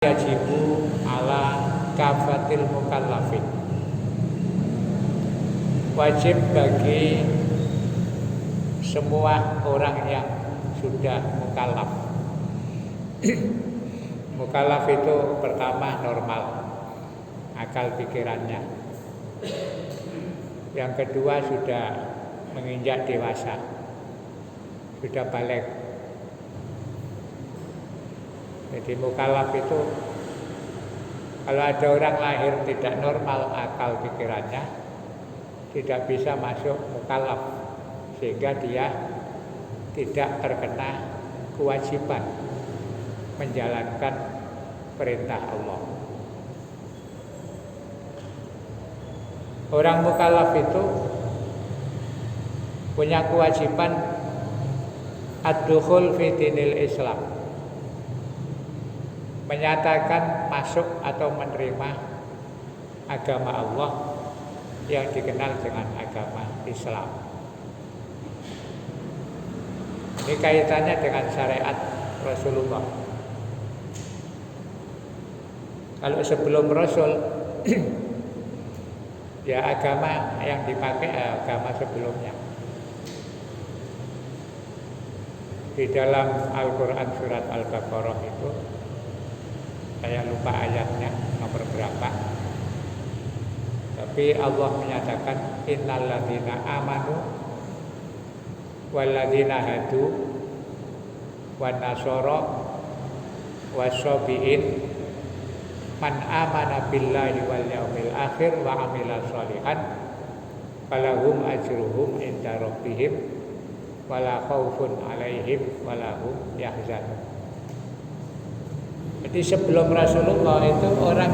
yajibu ala kafatil mukallafin, wajib bagi semua orang yang sudah mukallaf. Mukallaf itu pertama normal akal pikirannya, yang kedua sudah menginjak dewasa, sudah balik. Jadi mukallaf itu kalau ada orang lahir tidak normal akal pikirannya, tidak bisa masuk mukallaf, sehingga dia tidak terkena kewajiban menjalankan perintah Allah. Orang mukallaf itu punya kewajiban ad-dukhul fi dinil Islam, menyatakan masuk atau menerima agama Allah yang dikenal dengan agama Islam. Ini kaitannya dengan syariat Rasulullah. Kalau sebelum Rasul, ya agama yang dipakai agama sebelumnya. Di dalam Al-Quran surat Al-Baqarah itu, saya lupa ayatnya nomor berapa, tapi Allah menyatakan innal ladzina amanu wal ladzina hadu wan nasara wasabiin man amana billahi wal yaumil akhir wa amila sholihan falahum ajruhum inda rabbihim wala khaufun alaihim wala hum yahzanun. Jadi sebelum Rasulullah itu orang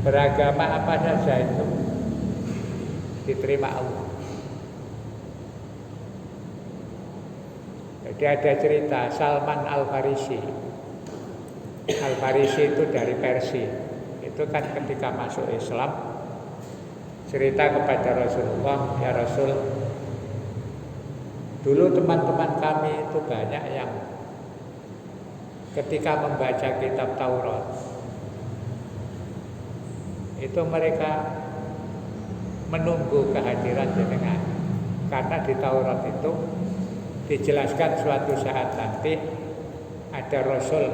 beragama apa saja itu diterima Allah. Jadi ada cerita Salman Al-Farisi. Al-Farisi itu dari Persia. Itu kan ketika masuk Islam cerita kepada Rasulullah, ya Rasul, dulu teman-teman kami itu banyak yang ketika membaca kitab Taurat itu mereka menunggu kehadiran jenengan, karena di Taurat itu dijelaskan suatu saat nanti ada Rasul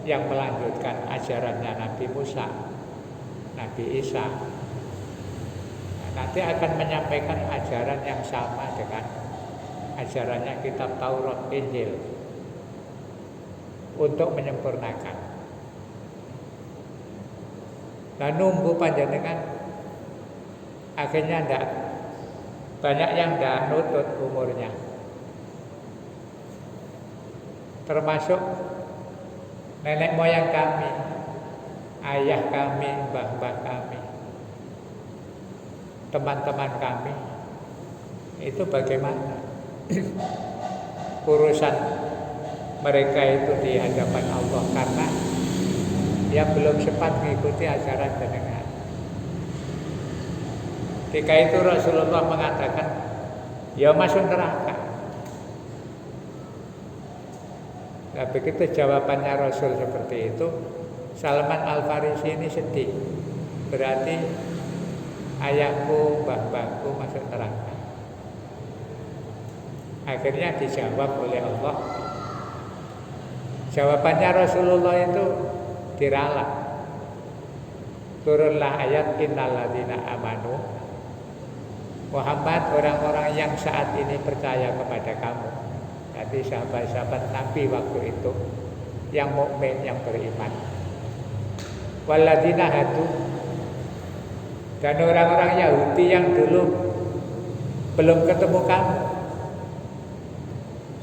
yang melanjutkan ajarannya Nabi Musa, Nabi Isa. Nanti akan menyampaikan ajaran yang sama dengan ajarannya kitab Taurat, Injil, untuk menyempurnakan. Nah, nunggu panjenengan akhirnya ndak, banyak yang ndak nutut umurnya, termasuk nenek moyang kami, ayah kami, mbah-mbah kami, teman-teman kami. Itu bagaimana urusan mereka itu di hadapan Allah, karena dia belum sempat mengikuti ajaran jenengan. Ketika itu Rasulullah mengatakan, ya masuk neraka. Nah, begitu jawabannya Rasul seperti itu, Salman Al-Farisi ini sedih. Berarti ayahku, mbah-mbahku masuk neraka. Akhirnya dijawab oleh Allah. Jawabannya Rasulullah itu diralat. Turunlah ayat innal ladzina amanu. Muhammad, orang-orang yang saat ini percaya kepada kamu. Jadi sahabat-sahabat Nabi waktu itu, yang mukmin, yang beriman. Wal ladzina hadu, dan orang-orang Yahudi yang dulu belum ketemu kamu.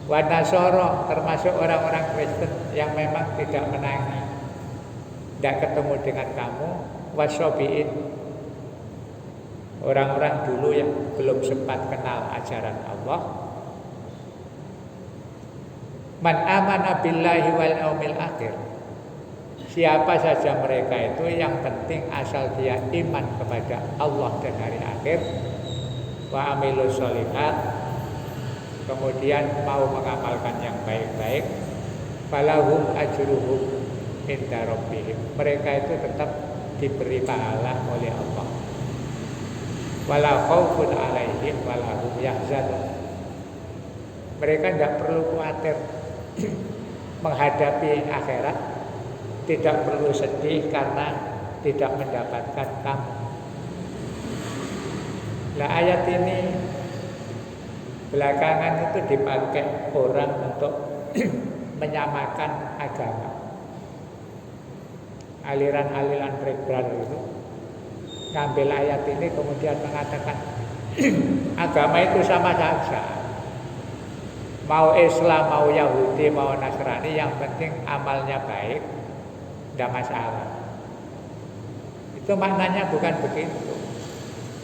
Wan nasara, termasuk orang-orang Kristen yang memang tidak menangi, tidak ketemu dengan kamu. Wasabiin, orang-orang dulu yang belum sempat kenal ajaran Allah. Man amana billahi wal yaumil akhir, siapa saja mereka itu yang penting asal dia iman kepada Allah dan hari akhir. Wa amilus sholihat, kemudian mau mengamalkan yang baik-baik, falahum ajruhum, inda rabbihim. Mereka itu tetap diberi pahala oleh Allah. Wala khaufun 'alaihim wala hum yahzanun. Mereka tidak perlu khawatir menghadapi akhirat, tidak perlu sedih karena tidak mendapatkan kamu. Nah, ayat ini belakangan itu dipakai orang untuk menyamakan agama. Aliran-aliran liberal itu ngambil ayat ini kemudian mengatakan agama itu sama saja. Mau Islam, mau Yahudi, mau Nasrani, yang penting amalnya baik, tidak masalah. Itu maknanya bukan begitu.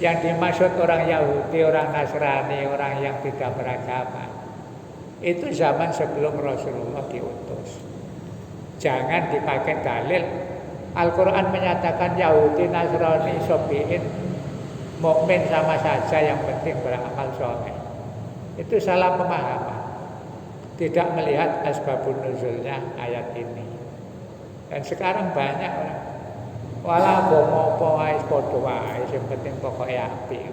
Yang dimaksud orang Yahudi, orang Nasrani, orang yang tidak beragama, itu zaman sebelum Rasulullah diutus. Jangan dipakai dalil. Al-Quran menyatakan Yahudi, Nasrani, Sobiin, mukmin sama saja, yang penting beramal soleh. Itu salah pemahaman. Tidak melihat asbabun nuzulnya ayat ini. Dan sekarang banyak orang wala bomo wae padha wae sing penting pokoke apik.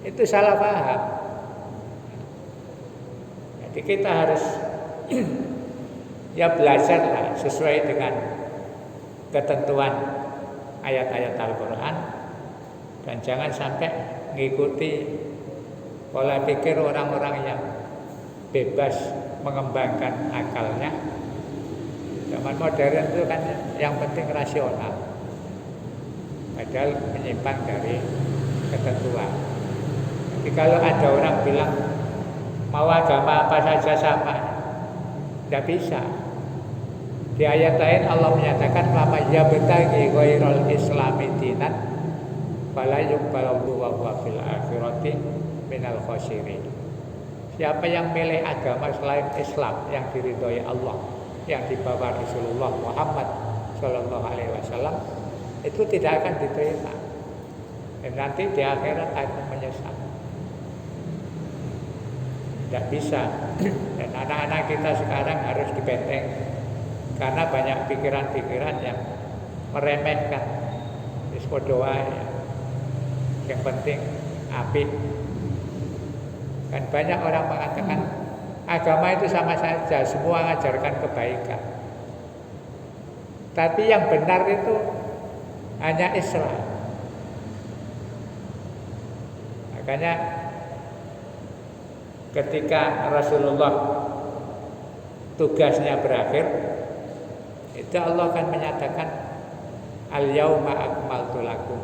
Itu salah paham. Jadi kita harus ya belajarlah sesuai dengan ketentuan ayat-ayat Al-Qur'an dan jangan sampai mengikuti pola pikir orang-orang yang bebas mengembangkan akalnya. Zaman modern itu kan yang penting rasional, padahal menyimpang dari ketentuan. Jadi kalau ada orang bilang mau agama apa saja sama, tidak bisa. Di ayat lain Allah menyatakan lama yabtaghi ghairal islami dinan fala yuqbalu wa huwa fil akhirati minal khasirin. Siapa yang milih agama selain Islam yang diridhoi Allah, yang dibawa Rasulullah Muhammad Sallallahu Alaihi Wasallam, itu tidak akan diterima. Dan nanti di akhirat akan menyesal. Tidak bisa. Dan anak-anak kita sekarang harus dibenteng karena banyak pikiran-pikiran yang meremehkan. Dispodoa ya. Yang penting apik. Dan banyak orang mengatakan agama itu sama saja, semua mengajarkan kebaikan. Tapi yang benar itu hanya Islam. Makanya ketika Rasulullah tugasnya berakhir, itu Allah akan menyatakan al-yauma akmaltu lakum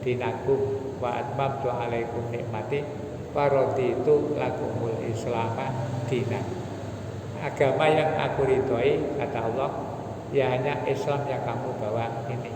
dinakum wa atmamtu alaikum nikmati faraditu lakumul islama dinan. Agama yang aku ridhoi, kata Allah, ya hanya Islam yang kamu bawa ini.